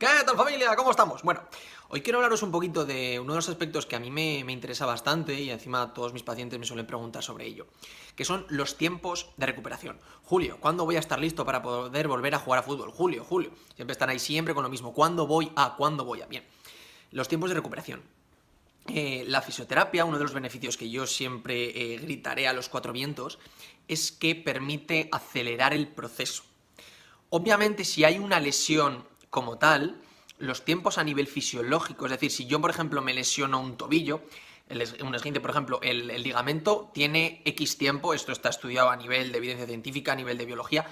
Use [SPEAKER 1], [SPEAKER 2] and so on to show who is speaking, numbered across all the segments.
[SPEAKER 1] ¿Qué tal, familia? ¿Cómo estamos? Bueno, hoy quiero hablaros un poquito de uno de los aspectos que a mí me interesa bastante y encima todos mis pacientes me suelen preguntar sobre ello, que son los tiempos de recuperación. Julio, ¿cuándo voy a estar listo para poder volver a jugar a fútbol? Julio, siempre están ahí siempre con lo mismo. ¿Cuándo voy a? ¿Cuándo voy a? Bien, los tiempos de recuperación. La fisioterapia, uno de los beneficios que yo siempre gritaré a los cuatro vientos, es que permite acelerar el proceso. Obviamente, si hay una lesión como tal, los tiempos a nivel fisiológico, es decir, si yo, por ejemplo, me lesiono un tobillo, un esguince, por ejemplo, el ligamento tiene X tiempo, esto está estudiado a nivel de evidencia científica, a nivel de biología,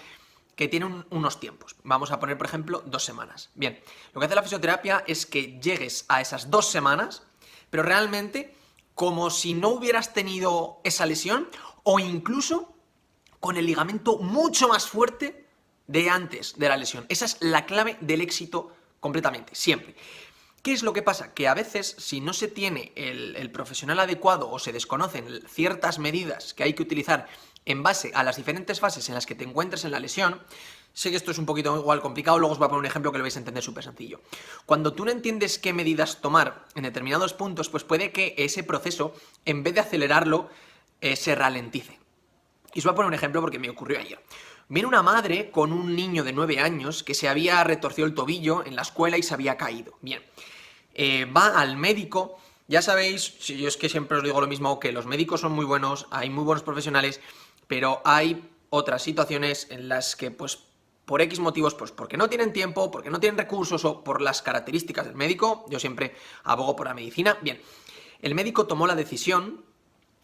[SPEAKER 1] que tiene unos tiempos. Vamos a poner, por ejemplo, 2 semanas. Bien, lo que hace la fisioterapia es que llegues a esas 2 semanas, pero realmente como si no hubieras tenido esa lesión, o incluso con el ligamento mucho más fuerte de antes de la lesión. Esa es la clave del éxito completamente, siempre. ¿Qué es lo que pasa? Que a veces, si no se tiene el profesional adecuado o se desconocen ciertas medidas que hay que utilizar en base a las diferentes fases en las que te encuentres en la lesión, sé que esto es un poquito igual complicado, luego os voy a poner un ejemplo que lo vais a entender súper sencillo. Cuando tú no entiendes qué medidas tomar en determinados puntos, pues puede que ese proceso, en vez de acelerarlo, se ralentice. Y os voy a poner un ejemplo porque me ocurrió ayer. Viene una madre con un niño de 9 años que se había retorcido el tobillo en la escuela y se había caído. Bien, va al médico. Ya sabéis, yo es que siempre os digo lo mismo, que los médicos son muy buenos, hay muy buenos profesionales, pero hay otras situaciones en las que, pues, por X motivos, pues porque no tienen tiempo, porque no tienen recursos o por las características del médico, yo siempre abogo por la medicina. Bien, el médico tomó la decisión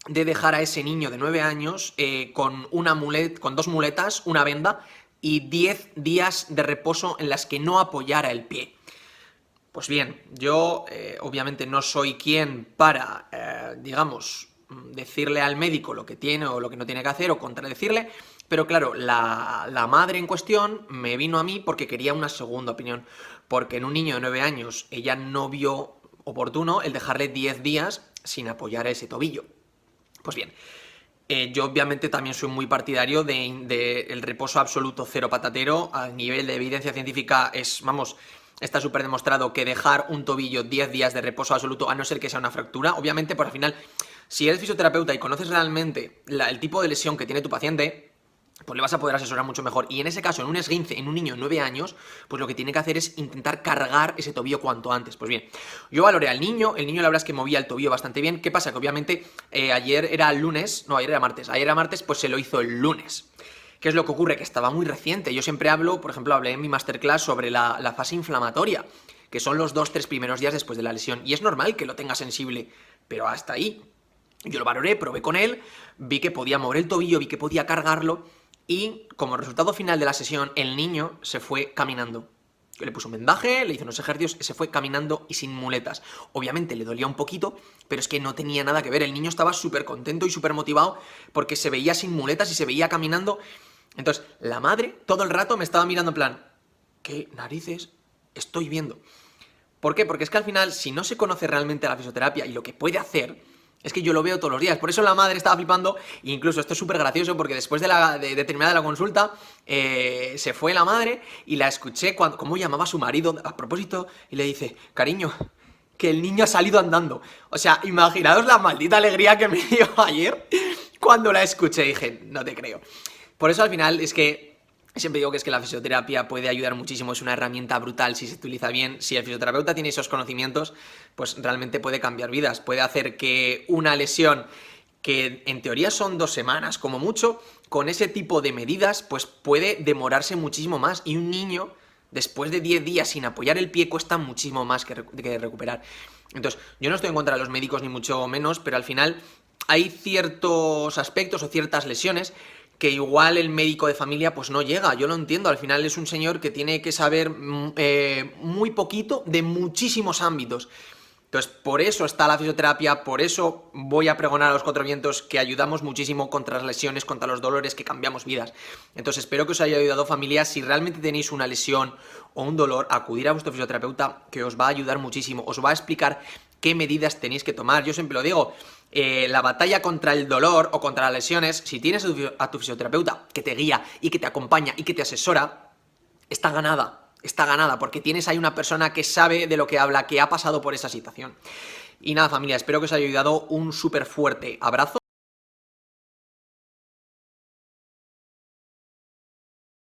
[SPEAKER 1] de dejar a ese niño de 9 años con 2 muletas, una venda y 10 días de reposo en las que no apoyara el pie. Pues bien, yo obviamente no soy quien para, digamos, decirle al médico lo que tiene o lo que no tiene que hacer o contradecirle, pero claro, la madre en cuestión me vino a mí porque quería una segunda opinión, porque en un niño de 9 años ella no vio oportuno el dejarle 10 días sin apoyar ese tobillo. Pues bien, yo obviamente también soy muy partidario de el reposo absoluto cero patatero. A nivel de evidencia científica vamos, está súper demostrado que dejar un tobillo 10 días de reposo absoluto, a no ser que sea una fractura, obviamente, por al final, si eres fisioterapeuta y conoces realmente el tipo de lesión que tiene tu paciente, pues le vas a poder asesorar mucho mejor. Y en ese caso, en un esguince, en un niño de 9 años, pues lo que tiene que hacer es intentar cargar ese tobillo cuanto antes. Pues bien, yo valoré al niño, el niño la verdad es que movía el tobillo bastante bien. ¿Qué pasa? Que obviamente ayer era lunes, no, ayer era martes, pues se lo hizo el lunes. ¿Qué es lo que ocurre? Que estaba muy reciente. Yo siempre hablo, por ejemplo, hablé en mi masterclass sobre la fase inflamatoria, que son los 2-3 primeros días después de la lesión. Y es normal que lo tenga sensible, pero hasta ahí. Yo lo valoré, probé con él, vi que podía mover el tobillo, vi que podía cargarlo, y como resultado final de la sesión, el niño se fue caminando. Yo le puse un vendaje, le hice unos ejercicios, se fue caminando y sin muletas. Obviamente le dolía un poquito, pero es que no tenía nada que ver. El niño estaba súper contento y súper motivado porque se veía sin muletas y se veía caminando. Entonces, la madre todo el rato me estaba mirando en plan, ¿qué narices estoy viendo? ¿Por qué? Porque es que al final, si no se conoce realmente la fisioterapia y lo que puede hacer, es que yo lo veo todos los días. Por eso la madre estaba flipando. E incluso esto es súper gracioso porque después de terminada la consulta, se fue la madre y la escuché cómo llamaba a su marido a propósito y le dice, cariño, que el niño ha salido andando. O sea, imaginaos la maldita alegría que me dio ayer cuando la escuché. Dije, no te creo. Por eso al final es que siempre digo que es que la fisioterapia puede ayudar muchísimo, es una herramienta brutal si se utiliza bien. Si el fisioterapeuta tiene esos conocimientos, pues realmente puede cambiar vidas. Puede hacer que una lesión que en teoría son 2 semanas como mucho, con ese tipo de medidas, pues puede demorarse muchísimo más. Y un niño, después de 10 días sin apoyar el pie, cuesta muchísimo más que recuperar. Entonces, yo no estoy en contra de los médicos ni mucho menos, pero al final hay ciertos aspectos o ciertas lesiones que igual el médico de familia pues no llega. Yo lo entiendo, al final es un señor que tiene que saber muy poquito de muchísimos ámbitos. Entonces, por eso está la fisioterapia, por eso voy a pregonar a los 4 vientos que ayudamos muchísimo contra las lesiones, contra los dolores, que cambiamos vidas. Entonces, espero que os haya ayudado, familia. Si realmente tenéis una lesión o un dolor, acudir a vuestro fisioterapeuta, que os va a ayudar muchísimo, os va a explicar qué medidas tenéis que tomar. Yo siempre lo digo, la batalla contra el dolor o contra las lesiones, si tienes a tu fisioterapeuta que te guía y que te acompaña y que te asesora, está ganada. está ganada, porque tienes ahí una persona que sabe de lo que habla, que ha pasado por esa situación. Y nada, familia, espero que os haya ayudado. Un súper fuerte abrazo.